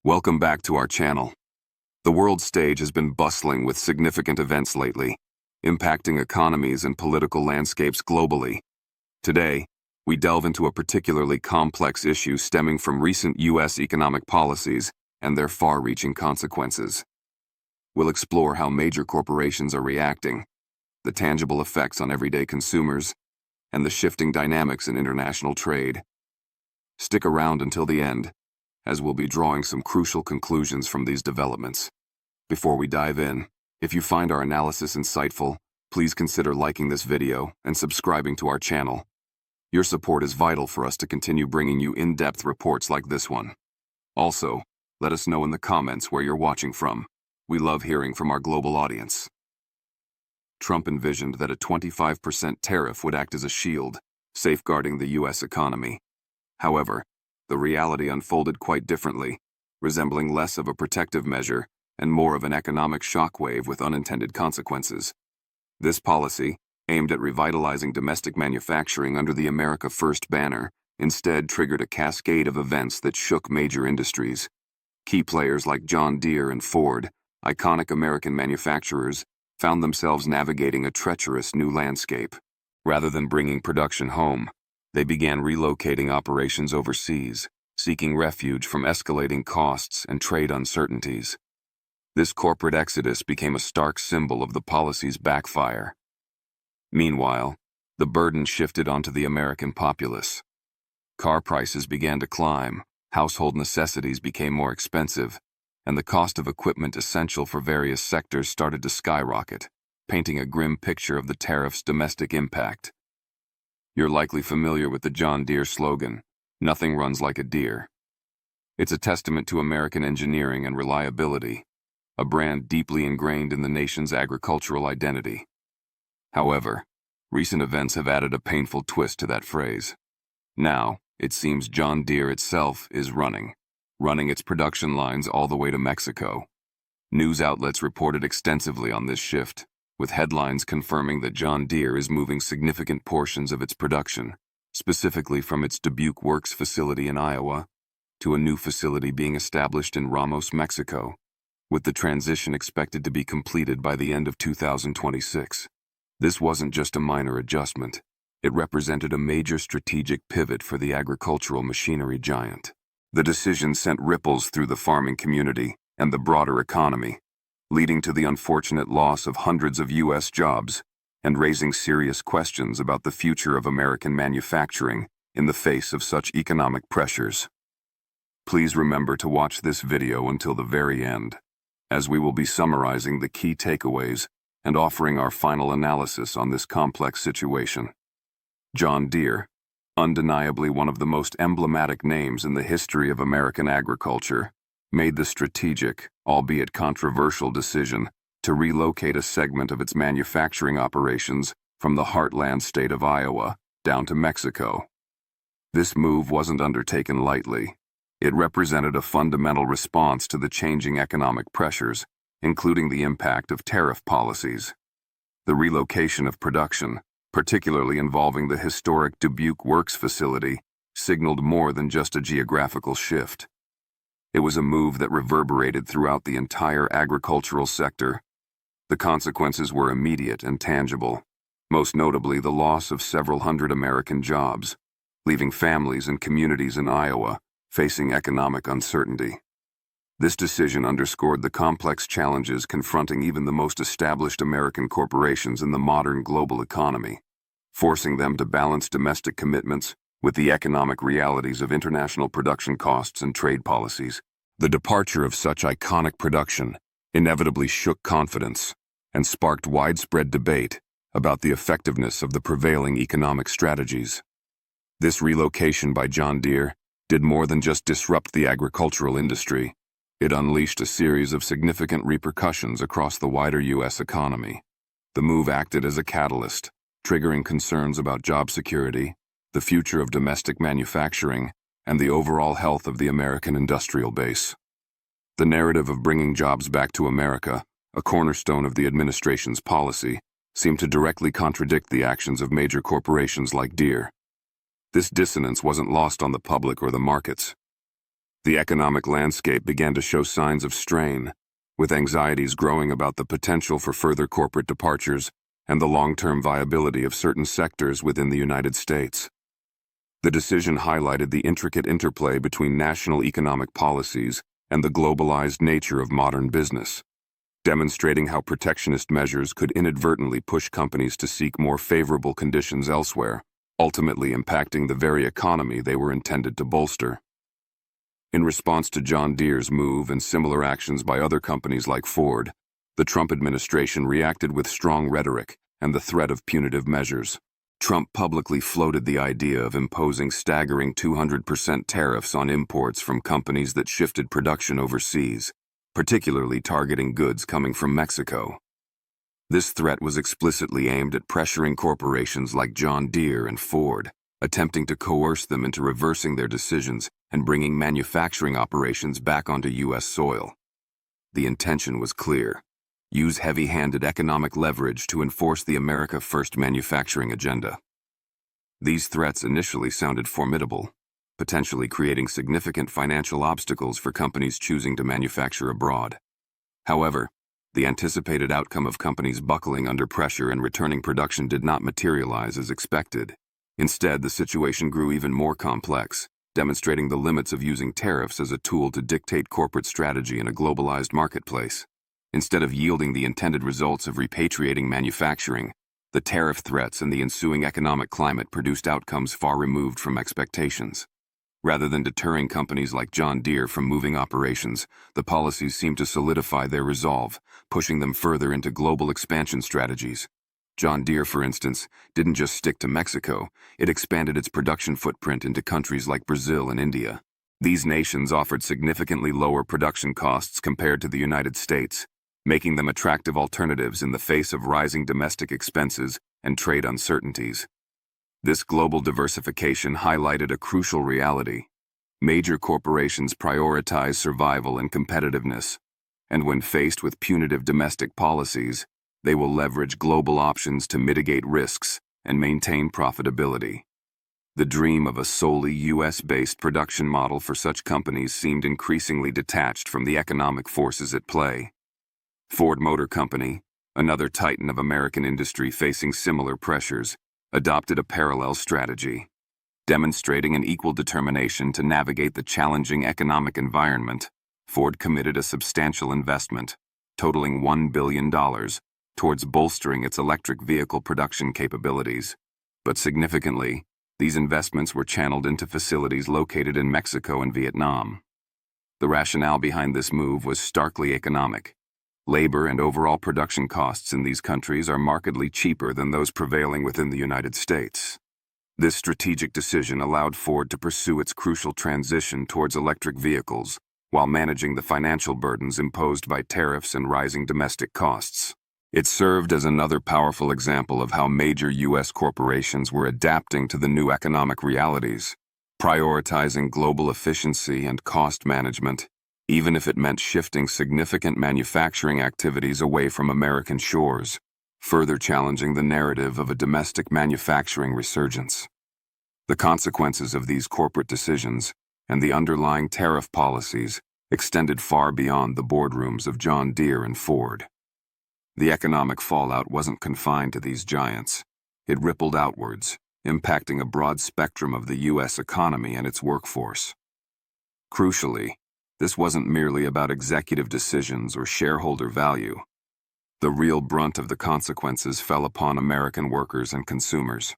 Welcome back to our channel. The world stage has been bustling with significant events lately, impacting economies and political landscapes globally. Today, we delve into a particularly complex issue stemming from recent U.S. economic policies and their far-reaching consequences. We'll explore how major corporations are reacting, the tangible effects on everyday consumers, and the shifting dynamics in international trade. Stick around until the end, as we'll be drawing some crucial conclusions from these developments. Before we dive in, if you find our analysis insightful, please consider liking this video and subscribing to our channel. Your support is vital for us to continue bringing you in-depth reports like this one. Also, let us know in the comments where you're watching from. We love hearing from our global audience. Trump envisioned that a 25% tariff would act as a shield, safeguarding the U.S. economy. However, the reality unfolded quite differently, resembling less of a protective measure and more of an economic shockwave with unintended consequences. This policy, aimed at revitalizing domestic manufacturing under the America First banner, instead triggered a cascade of events that shook major industries. Key players like John Deere and Ford, iconic American manufacturers, found themselves navigating a treacherous new landscape. Rather than bringing production home, they began relocating operations overseas, seeking refuge from escalating costs and trade uncertainties. This corporate exodus became a stark symbol of the policy's backfire. Meanwhile, the burden shifted onto the American populace. Car prices began to climb, household necessities became more expensive, and the cost of equipment essential for various sectors started to skyrocket, painting a grim picture of the tariff's domestic impact. You're likely familiar with the John Deere slogan, "Nothing runs like a deer." It's a testament to American engineering and reliability, a brand deeply ingrained in the nation's agricultural identity. However, recent events have added a painful twist to that phrase. Now, it seems John Deere itself is running its production lines all the way to Mexico. News outlets reported extensively on this shift, with headlines confirming that John Deere is moving significant portions of its production, specifically from its Dubuque Works facility in Iowa, to a new facility being established in Ramos, Mexico, with the transition expected to be completed by the end of 2026. This wasn't just a minor adjustment. It represented a major strategic pivot for the agricultural machinery giant. The decision sent ripples through the farming community and the broader economy, leading to the unfortunate loss of hundreds of U.S. jobs and raising serious questions about the future of American manufacturing in the face of such economic pressures. Please remember to watch this video until the very end, as we will be summarizing the key takeaways and offering our final analysis on this complex situation. John Deere, undeniably one of the most emblematic names in the history of American agriculture, made the strategic, albeit controversial decision to relocate a segment of its manufacturing operations from the heartland state of Iowa down to Mexico. This move wasn't undertaken lightly. It represented a fundamental response to the changing economic pressures, including the impact of tariff policies. The relocation of production, particularly involving the historic Dubuque Works facility, signaled more than just a geographical shift. It was a move that reverberated throughout the entire agricultural sector. The consequences were immediate and tangible, most notably the loss of several hundred American jobs, leaving families and communities in Iowa facing economic uncertainty. This decision underscored the complex challenges confronting even the most established American corporations in the modern global economy, forcing them to balance domestic commitments with the economic realities of international production costs and trade policies. The departure of such iconic production inevitably shook confidence and sparked widespread debate about the effectiveness of the prevailing economic strategies. This relocation by John Deere did more than just disrupt the agricultural industry. It unleashed a series of significant repercussions across the wider U.S. economy. The move acted as a catalyst, triggering concerns about job security, the future of domestic manufacturing, and the overall health of the American industrial base. The narrative of bringing jobs back to America, a cornerstone of the administration's policy, seemed to directly contradict the actions of major corporations like Deere. This dissonance wasn't lost on the public or the markets. The economic landscape began to show signs of strain, with anxieties growing about the potential for further corporate departures and the long-term viability of certain sectors within the United States. The decision highlighted the intricate interplay between national economic policies and the globalized nature of modern business, demonstrating how protectionist measures could inadvertently push companies to seek more favorable conditions elsewhere, ultimately impacting the very economy they were intended to bolster. In response to John Deere's move and similar actions by other companies like Ford, the Trump administration reacted with strong rhetoric and the threat of punitive measures. Trump publicly floated the idea of imposing staggering 200% tariffs on imports from companies that shifted production overseas, particularly targeting goods coming from Mexico. This threat was explicitly aimed at pressuring corporations like John Deere and Ford, attempting to coerce them into reversing their decisions and bringing manufacturing operations back onto U.S. soil. The intention was clear: use heavy-handed economic leverage to enforce the America First manufacturing agenda. These threats initially sounded formidable, potentially creating significant financial obstacles for companies choosing to manufacture abroad. However, the anticipated outcome of companies buckling under pressure and returning production did not materialize as expected. Instead, the situation grew even more complex, demonstrating the limits of using tariffs as a tool to dictate corporate strategy in a globalized marketplace. Instead of yielding the intended results of repatriating manufacturing, the tariff threats and the ensuing economic climate produced outcomes far removed from expectations. Rather than deterring companies like John Deere from moving operations, the policies seemed to solidify their resolve, pushing them further into global expansion strategies. John Deere, for instance, didn't just stick to Mexico, it expanded its production footprint into countries like Brazil and India. These nations offered significantly lower production costs compared to the United States, making them attractive alternatives in the face of rising domestic expenses and trade uncertainties. This global diversification highlighted a crucial reality. Major corporations prioritize survival and competitiveness, and when faced with punitive domestic policies, they will leverage global options to mitigate risks and maintain profitability. The dream of a solely U.S.-based production model for such companies seemed increasingly detached from the economic forces at play. Ford Motor Company, another titan of American industry facing similar pressures, adopted a parallel strategy. Demonstrating an equal determination to navigate the challenging economic environment, Ford committed a substantial investment, totaling $1 billion, towards bolstering its electric vehicle production capabilities. But significantly, these investments were channeled into facilities located in Mexico and Vietnam. The rationale behind this move was starkly economic. Labor and overall production costs in these countries are markedly cheaper than those prevailing within the United States. This strategic decision allowed Ford to pursue its crucial transition towards electric vehicles, while managing the financial burdens imposed by tariffs and rising domestic costs. It served as another powerful example of how major U.S. corporations were adapting to the new economic realities, prioritizing global efficiency and cost management, even if it meant shifting significant manufacturing activities away from American shores, further challenging the narrative of a domestic manufacturing resurgence. The consequences of these corporate decisions and the underlying tariff policies extended far beyond the boardrooms of John Deere and Ford. The economic fallout wasn't confined to these giants. It rippled outwards, impacting a broad spectrum of the U.S. economy and its workforce. Crucially, this wasn't merely about executive decisions or shareholder value. The real brunt of the consequences fell upon American workers and consumers.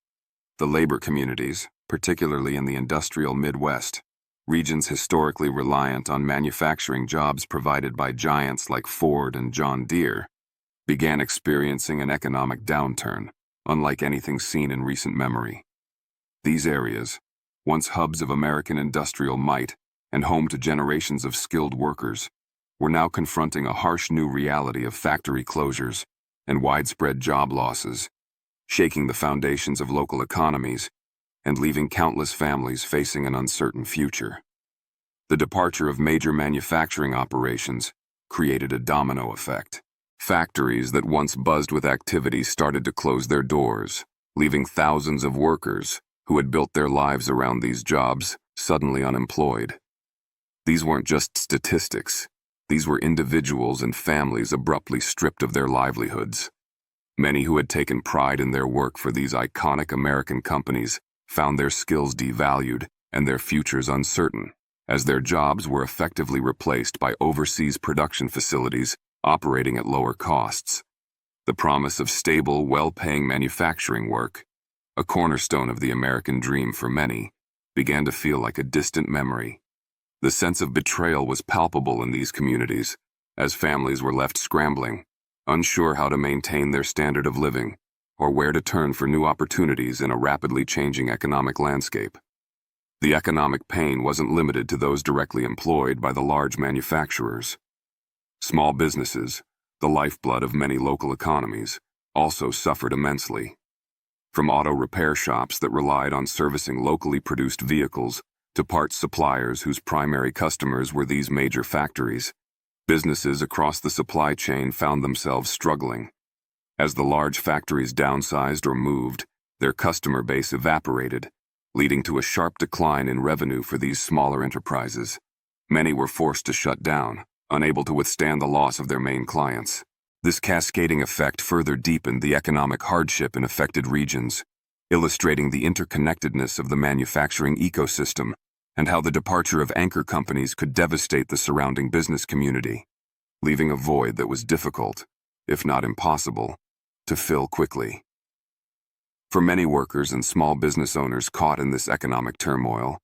The labor communities, particularly in the industrial Midwest, regions historically reliant on manufacturing jobs provided by giants like Ford and John Deere, began experiencing an economic downturn, unlike anything seen in recent memory. These areas, once hubs of American industrial might and home to generations of skilled workers, were now confronting a harsh new reality of factory closures and widespread job losses, shaking the foundations of local economies and leaving countless families facing an uncertain future. The departure of major manufacturing operations created a domino effect. Factories that once buzzed with activity started to close their doors, leaving thousands of workers who had built their lives around these jobs suddenly unemployed. These weren't just statistics. These were individuals and families abruptly stripped of their livelihoods. Many who had taken pride in their work for these iconic American companies found their skills devalued and their futures uncertain, as their jobs were effectively replaced by overseas production facilities operating at lower costs. The promise of stable, well-paying manufacturing work, a cornerstone of the American dream for many, began to feel like a distant memory. The sense of betrayal was palpable in these communities, as families were left scrambling, unsure how to maintain their standard of living or where to turn for new opportunities in a rapidly changing economic landscape. The economic pain wasn't limited to those directly employed by the large manufacturers. Small businesses, the lifeblood of many local economies, also suffered immensely. From auto repair shops that relied on servicing locally produced vehicles to parts suppliers whose primary customers were these major factories, businesses across the supply chain found themselves struggling. As the large factories downsized or moved, their customer base evaporated, leading to a sharp decline in revenue for these smaller enterprises. Many were forced to shut down, unable to withstand the loss of their main clients. This cascading effect further deepened the economic hardship in affected regions, illustrating the interconnectedness of the manufacturing ecosystem and how the departure of anchor companies could devastate the surrounding business community, leaving a void that was difficult, if not impossible, to fill quickly. For many workers and small business owners caught in this economic turmoil,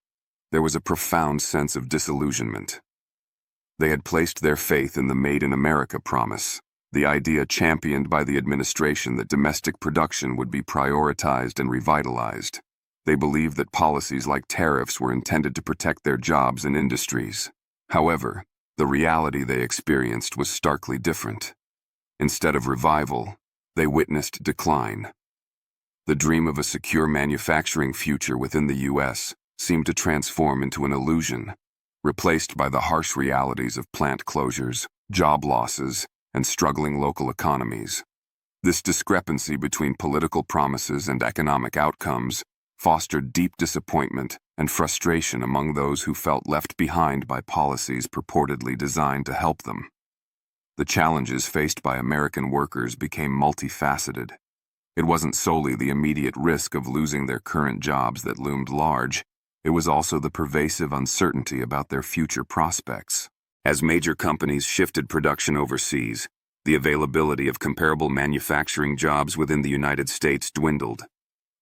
there was a profound sense of disillusionment. They had placed their faith in the Made in America promise, the idea championed by the administration that domestic production would be prioritized and revitalized. They believed that policies like tariffs were intended to protect their jobs and industries. However, the reality they experienced was starkly different. Instead of revival, they witnessed decline. The dream of a secure manufacturing future within the U.S. seemed to transform into an illusion, replaced by the harsh realities of plant closures, job losses, and struggling local economies. This discrepancy between political promises and economic outcomes fostered deep disappointment and frustration among those who felt left behind by policies purportedly designed to help them. The challenges faced by American workers became multifaceted. It wasn't solely the immediate risk of losing their current jobs that loomed large, it was also the pervasive uncertainty about their future prospects. As major companies shifted production overseas, the availability of comparable manufacturing jobs within the United States dwindled.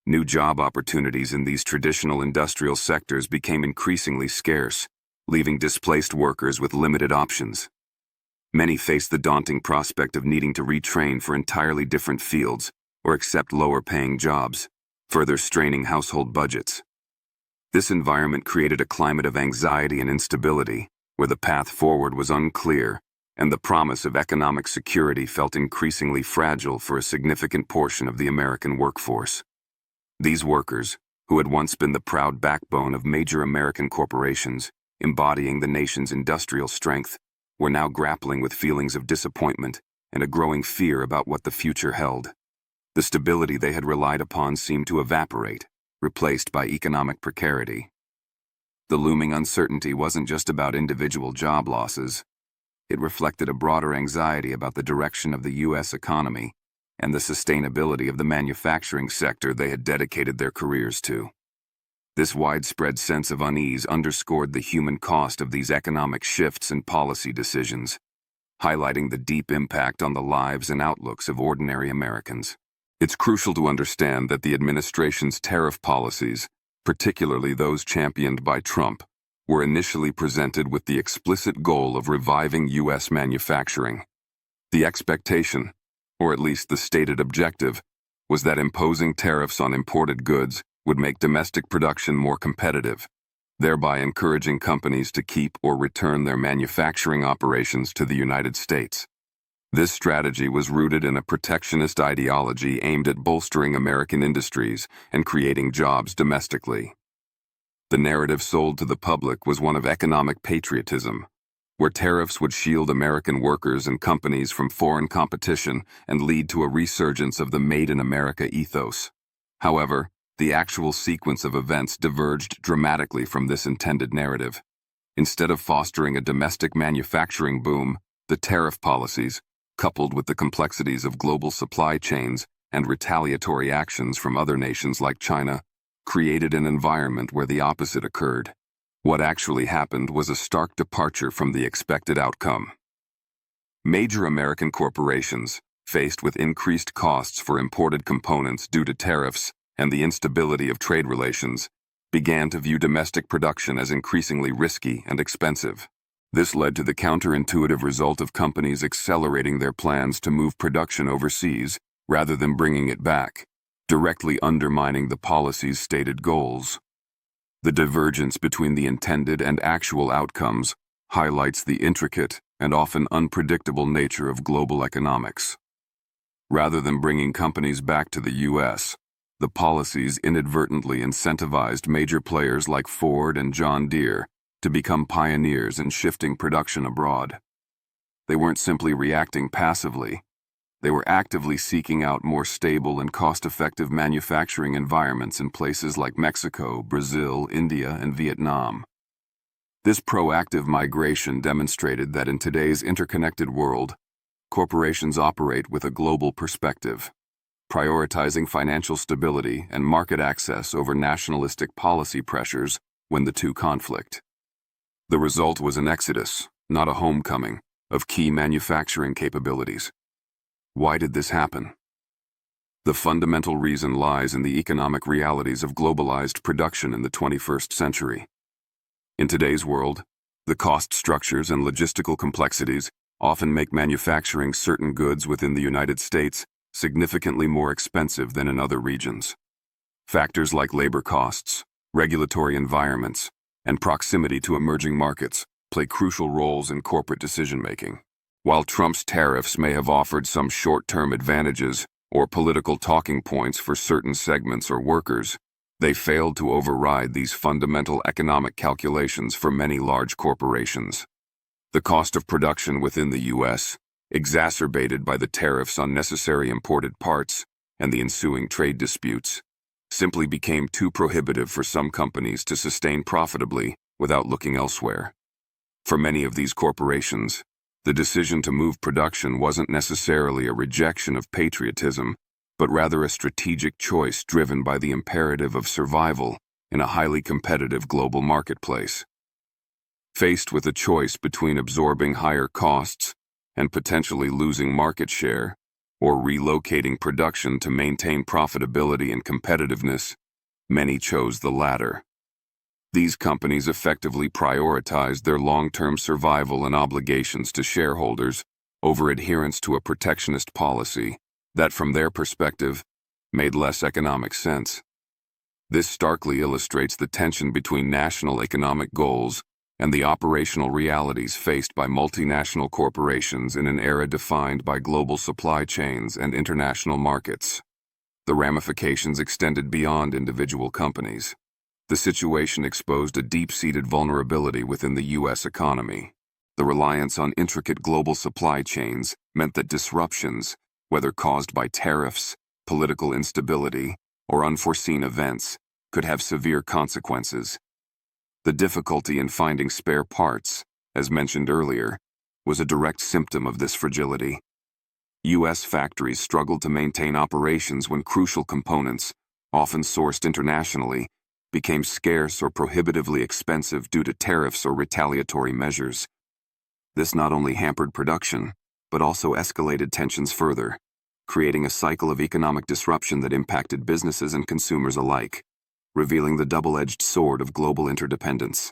New job opportunities in these traditional industrial sectors became increasingly scarce, leaving displaced workers with limited options. Many faced the daunting prospect of needing to retrain for entirely different fields or accept lower-paying jobs, further straining household budgets. This environment created a climate of anxiety and instability, where the path forward was unclear and the promise of economic security felt increasingly fragile for a significant portion of the American workforce. These workers, who had once been the proud backbone of major American corporations, embodying the nation's industrial strength, were now grappling with feelings of disappointment and a growing fear about what the future held. The stability they had relied upon seemed to evaporate, replaced by economic precarity. The looming uncertainty wasn't just about individual job losses. It reflected a broader anxiety about the direction of the U.S. economy and the sustainability of the manufacturing sector they had dedicated their careers to. This widespread sense of unease underscored the human cost of these economic shifts and policy decisions, highlighting the deep impact on the lives and outlooks of ordinary Americans. It's crucial to understand that the administration's tariff policies, particularly those championed by Trump, were initially presented with the explicit goal of reviving U.S. manufacturing. The expectation, or at least the stated objective, was that imposing tariffs on imported goods would make domestic production more competitive, thereby encouraging companies to keep or return their manufacturing operations to the United States. This strategy was rooted in a protectionist ideology aimed at bolstering American industries and creating jobs domestically. The narrative sold to the public was one of economic patriotism, where tariffs would shield American workers and companies from foreign competition and lead to a resurgence of the Made in America ethos. However, the actual sequence of events diverged dramatically from this intended narrative. Instead of fostering a domestic manufacturing boom, the tariff policies, coupled with the complexities of global supply chains and retaliatory actions from other nations like China, created an environment where the opposite occurred. What actually happened was a stark departure from the expected outcome. Major American corporations, faced with increased costs for imported components due to tariffs and the instability of trade relations, began to view domestic production as increasingly risky and expensive. This led to the counterintuitive result of companies accelerating their plans to move production overseas rather than bringing it back, directly undermining the policy's stated goals. The divergence between the intended and actual outcomes highlights the intricate and often unpredictable nature of global economics. Rather than bringing companies back to the U.S., the policies inadvertently incentivized major players like Ford and John Deere to become pioneers in shifting production abroad. They weren't simply reacting passively. They were actively seeking out more stable and cost-effective manufacturing environments in places like Mexico, Brazil, India, and Vietnam. This proactive migration demonstrated that in today's interconnected world, corporations operate with a global perspective, prioritizing financial stability and market access over nationalistic policy pressures when the two conflict. The result was an exodus, not a homecoming, of key manufacturing capabilities. Why did this happen? The fundamental reason lies in the economic realities of globalized production in the 21st century. In today's world, the cost structures and logistical complexities often make manufacturing certain goods within the United States significantly more expensive than in other regions. Factors like labor costs, regulatory environments, and proximity to emerging markets play crucial roles in corporate decision-making. While Trump's tariffs may have offered some short-term advantages or political talking points for certain segments or workers, they failed to override these fundamental economic calculations for many large corporations. The cost of production within the U.S., exacerbated by the tariffs on necessary imported parts and the ensuing trade disputes, simply became too prohibitive for some companies to sustain profitably without looking elsewhere. For many of these corporations, the decision to move production wasn't necessarily a rejection of patriotism, but rather a strategic choice driven by the imperative of survival in a highly competitive global marketplace. Faced with a choice between absorbing higher costs and potentially losing market share, or relocating production to maintain profitability and competitiveness, many chose the latter. These companies effectively prioritized their long-term survival and obligations to shareholders over adherence to a protectionist policy that, from their perspective, made less economic sense. This starkly illustrates the tension between national economic goals and the operational realities faced by multinational corporations in an era defined by global supply chains and international markets. The ramifications extended beyond individual companies. The situation exposed a deep-seated vulnerability within the U.S. economy. The reliance on intricate global supply chains meant that disruptions, whether caused by tariffs, political instability, or unforeseen events, could have severe consequences. The difficulty in finding spare parts, as mentioned earlier, was a direct symptom of this fragility. U.S. factories struggled to maintain operations when crucial components, often sourced internationally, became scarce or prohibitively expensive due to tariffs or retaliatory measures. This not only hampered production, but also escalated tensions further, creating a cycle of economic disruption that impacted businesses and consumers alike, revealing the double-edged sword of global interdependence.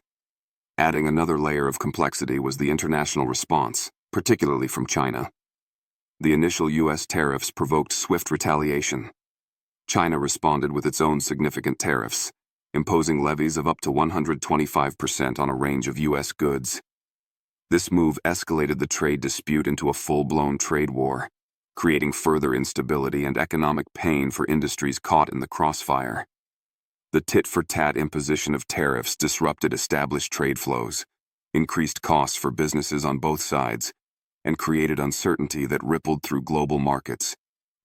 Adding another layer of complexity was the international response, particularly from China. The initial U.S. tariffs provoked swift retaliation. China responded with its own significant tariffs, imposing levies of up to 125% on a range of U.S. goods. This move escalated the trade dispute into a full-blown trade war, creating further instability and economic pain for industries caught in the crossfire. The tit-for-tat imposition of tariffs disrupted established trade flows, increased costs for businesses on both sides, and created uncertainty that rippled through global markets,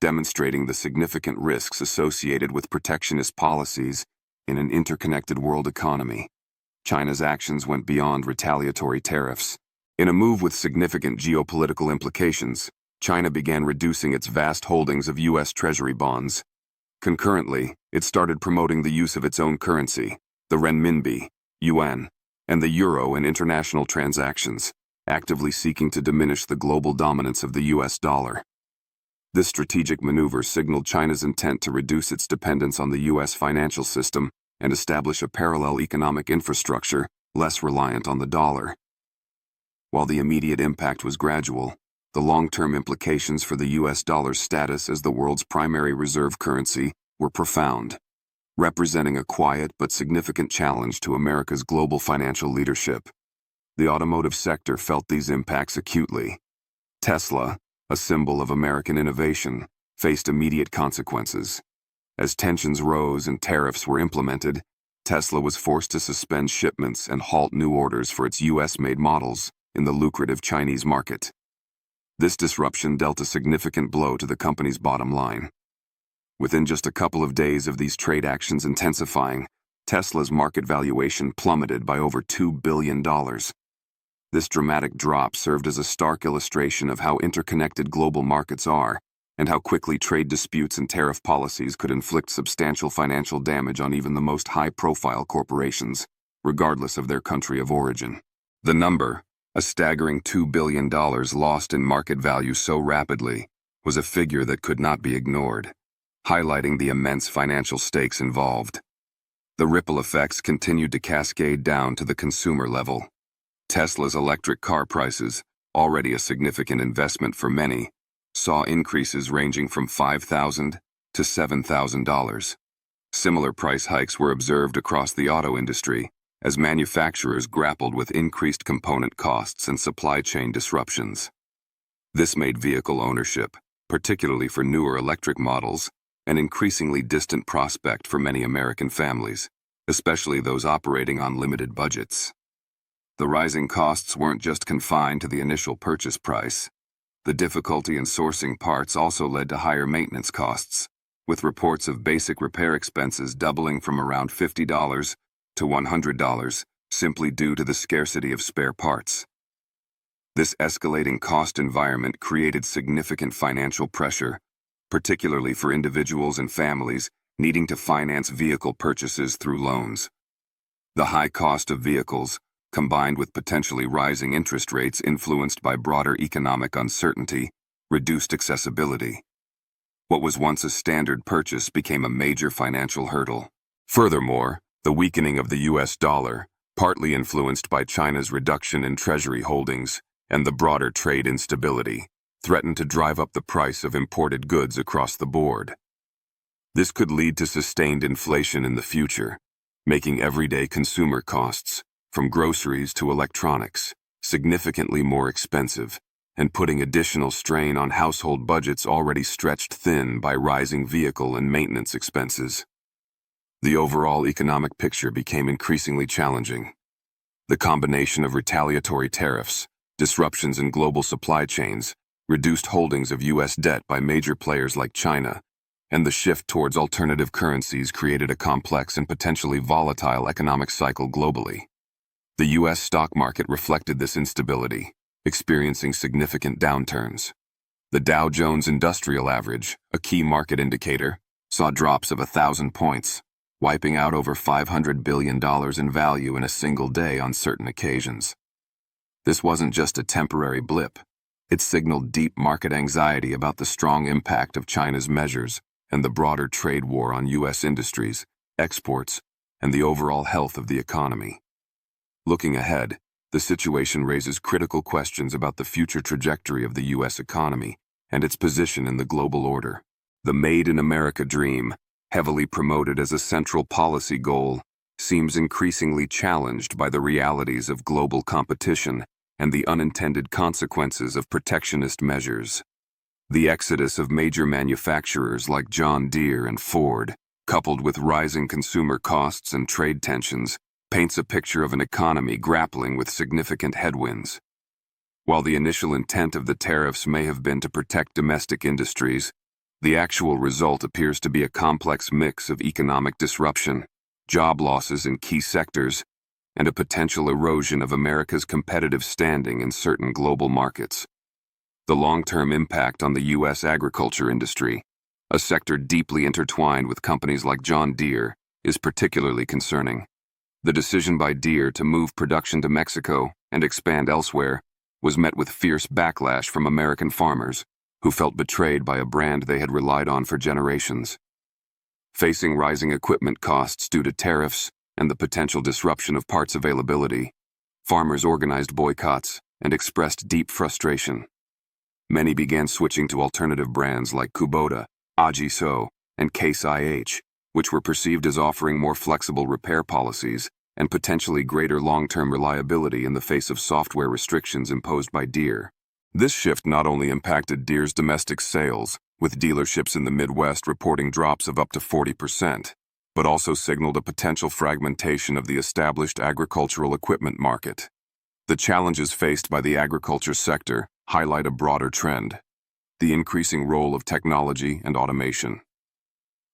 demonstrating the significant risks associated with protectionist policies in an interconnected world economy. China's actions went beyond retaliatory tariffs. In a move with significant geopolitical implications, China began reducing its vast holdings of U.S. Treasury bonds. Concurrently, it started promoting the use of its own currency, the renminbi, yuan, and the euro in international transactions, actively seeking to diminish the global dominance of the U.S. dollar. This strategic maneuver signaled China's intent to reduce its dependence on the U.S. financial system and establish a parallel economic infrastructure less reliant on the dollar. While the immediate impact was gradual, the long-term implications for the U.S. dollar's status as the world's primary reserve currency were profound, representing a quiet but significant challenge to America's global financial leadership. The automotive sector felt these impacts acutely. Tesla, a symbol of American innovation, faced immediate consequences. As tensions rose and tariffs were implemented, Tesla was forced to suspend shipments and halt new orders for its U.S.-made models in the lucrative Chinese market. This disruption dealt a significant blow to the company's bottom line. Within just a couple of days of these trade actions intensifying, Tesla's market valuation plummeted by over $2 billion. This dramatic drop served as a stark illustration of how interconnected global markets are and how quickly trade disputes and tariff policies could inflict substantial financial damage on even the most high-profile corporations, regardless of their country of origin. The number, a staggering $2 billion lost in market value so rapidly, was a figure that could not be ignored, highlighting the immense financial stakes involved. The ripple effects continued to cascade down to the consumer level. Tesla's electric car prices, already a significant investment for many, saw increases ranging from $5,000 to $7,000. Similar price hikes were observed across the auto industry as manufacturers grappled with increased component costs and supply chain disruptions. This made vehicle ownership, particularly for newer electric models, an increasingly distant prospect for many American families, especially those operating on limited budgets. The rising costs weren't just confined to the initial purchase price. The difficulty in sourcing parts also led to higher maintenance costs, with reports of basic repair expenses doubling from around $50 to $100 simply due to the scarcity of spare parts. This escalating cost environment created significant financial pressure, particularly for individuals and families needing to finance vehicle purchases through loans. The high cost of vehicles, combined with potentially rising interest rates influenced by broader economic uncertainty, reduced accessibility. What was once a standard purchase became a major financial hurdle. Furthermore, the weakening of the U.S. dollar, partly influenced by China's reduction in treasury holdings and the broader trade instability, threatened to drive up the price of imported goods across the board. This could lead to sustained inflation in the future, making everyday consumer costs, from groceries to electronics, significantly more expensive, and putting additional strain on household budgets already stretched thin by rising vehicle and maintenance expenses. The overall economic picture became increasingly challenging. The combination of retaliatory tariffs, disruptions in global supply chains, reduced holdings of U.S. debt by major players like China, and the shift towards alternative currencies created a complex and potentially volatile economic cycle globally. The U.S. stock market reflected this instability, experiencing significant downturns. The Dow Jones Industrial Average, a key market indicator, saw drops of 1,000 points, wiping out over $500 billion in value in a single day on certain occasions. This wasn't just a temporary blip. It signaled deep market anxiety about the strong impact of China's measures and the broader trade war on U.S. industries, exports, and the overall health of the economy. Looking ahead, the situation raises critical questions about the future trajectory of the U.S. economy and its position in the global order. The Made in America dream, heavily promoted as a central policy goal, seems increasingly challenged by the realities of global competition and the unintended consequences of protectionist measures. The exodus of major manufacturers like John Deere and Ford, coupled with rising consumer costs and trade tensions, paints a picture of an economy grappling with significant headwinds. While the initial intent of the tariffs may have been to protect domestic industries, the actual result appears to be a complex mix of economic disruption, job losses in key sectors, and a potential erosion of America's competitive standing in certain global markets. The long-term impact on the U.S. agriculture industry, a sector deeply intertwined with companies like John Deere, is particularly concerning. The decision by Deere to move production to Mexico and expand elsewhere was met with fierce backlash from American farmers, who felt betrayed by a brand they had relied on for generations. Facing rising equipment costs due to tariffs and the potential disruption of parts availability, farmers organized boycotts and expressed deep frustration. Many began switching to alternative brands like Kubota, Ajiso, and Case IH, which were perceived as offering more flexible repair policies and potentially greater long-term reliability in the face of software restrictions imposed by Deere. This shift not only impacted Deere's domestic sales, with dealerships in the Midwest reporting drops of up to 40%, but also signaled a potential fragmentation of the established agricultural equipment market. The challenges faced by the agriculture sector highlight a broader trend: the increasing role of technology and automation.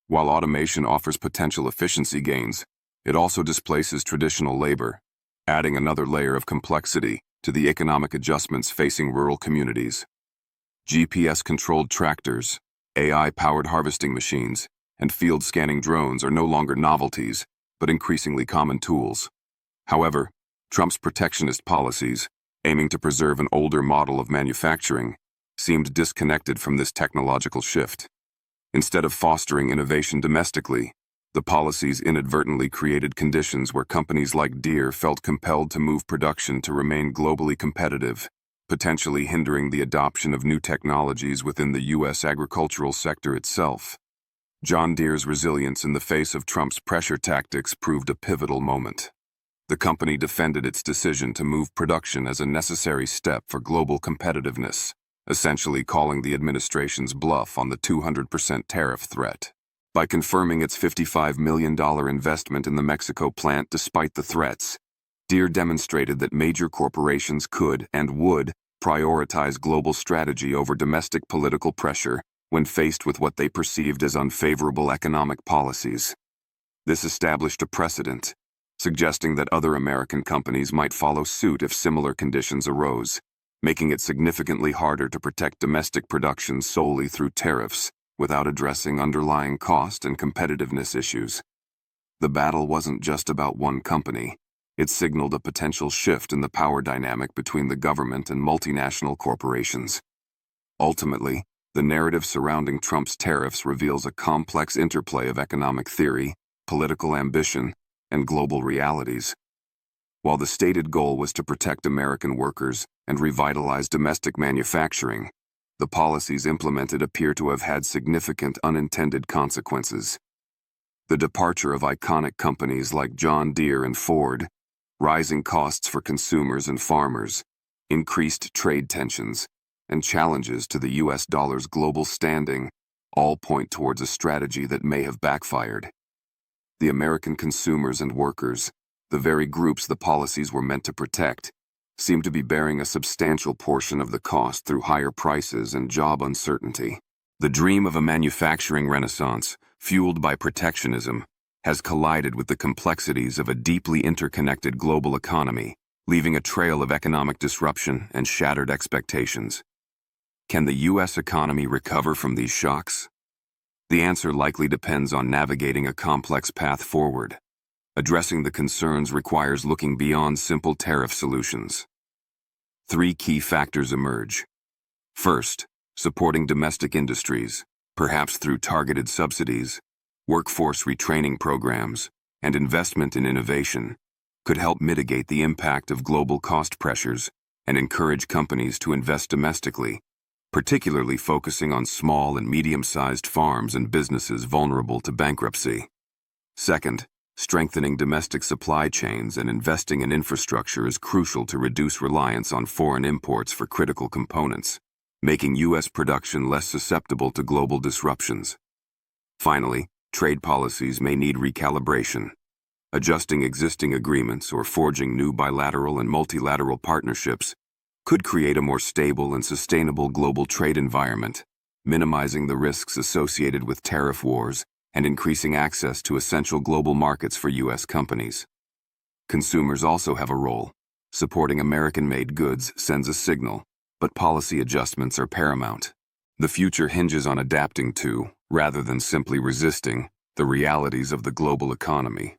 While automation offers potential efficiency gains, it also displaces traditional labor, adding another layer of complexity to the economic adjustments facing rural communities. GPS-controlled tractors, AI-powered harvesting machines, and field-scanning drones are no longer novelties, but increasingly common tools. However, Trump's protectionist policies, aiming to preserve an older model of manufacturing, seemed disconnected from this technological shift. Instead of fostering innovation domestically, the policies inadvertently created conditions where companies like Deere felt compelled to move production to remain globally competitive, potentially hindering the adoption of new technologies within the U.S. agricultural sector itself. John Deere's resilience in the face of Trump's pressure tactics proved a pivotal moment. The company defended its decision to move production as a necessary step for global competitiveness, essentially calling the administration's bluff on the 200% tariff threat. By confirming its $55 million investment in the Mexico plant despite the threats, Deere demonstrated that major corporations could and would prioritize global strategy over domestic political pressure when faced with what they perceived as unfavorable economic policies. This established a precedent, suggesting that other American companies might follow suit if similar conditions arose, making it significantly harder to protect domestic production solely through tariffs without addressing underlying cost and competitiveness issues. The battle wasn't just about one company. It signaled a potential shift in the power dynamic between the government and multinational corporations. Ultimately, the narrative surrounding Trump's tariffs reveals a complex interplay of economic theory, political ambition, and global realities. While the stated goal was to protect American workers and revitalize domestic manufacturing, the policies implemented appear to have had significant unintended consequences. The departure of iconic companies like John Deere and Ford, rising costs for consumers and farmers, increased trade tensions, and challenges to the U.S. dollar's global standing all point towards a strategy that may have backfired. The American consumers and workers, the very groups the policies were meant to protect, seem to be bearing a substantial portion of the cost through higher prices and job uncertainty. The dream of a manufacturing renaissance, fueled by protectionism, has collided with the complexities of a deeply interconnected global economy, leaving a trail of economic disruption and shattered expectations. Can the U.S. economy recover from these shocks? The answer likely depends on navigating a complex path forward. Addressing the concerns requires looking beyond simple tariff solutions. 3 key factors emerge. First, supporting domestic industries, perhaps through targeted subsidies, workforce retraining programs, and investment in innovation, could help mitigate the impact of global cost pressures and encourage companies to invest domestically, particularly focusing on small and medium-sized farms and businesses vulnerable to bankruptcy. Second, strengthening domestic supply chains and investing in infrastructure is crucial to reduce reliance on foreign imports for critical components, making U.S. production less susceptible to global disruptions. Finally, trade policies may need recalibration. Adjusting existing agreements or forging new bilateral and multilateral partnerships could create a more stable and sustainable global trade environment, minimizing the risks associated with tariff wars and increasing access to essential global markets for U.S. companies. Consumers also have a role. Supporting American-made goods sends a signal, but policy adjustments are paramount. The future hinges on adapting to, rather than simply resisting, the realities of the global economy.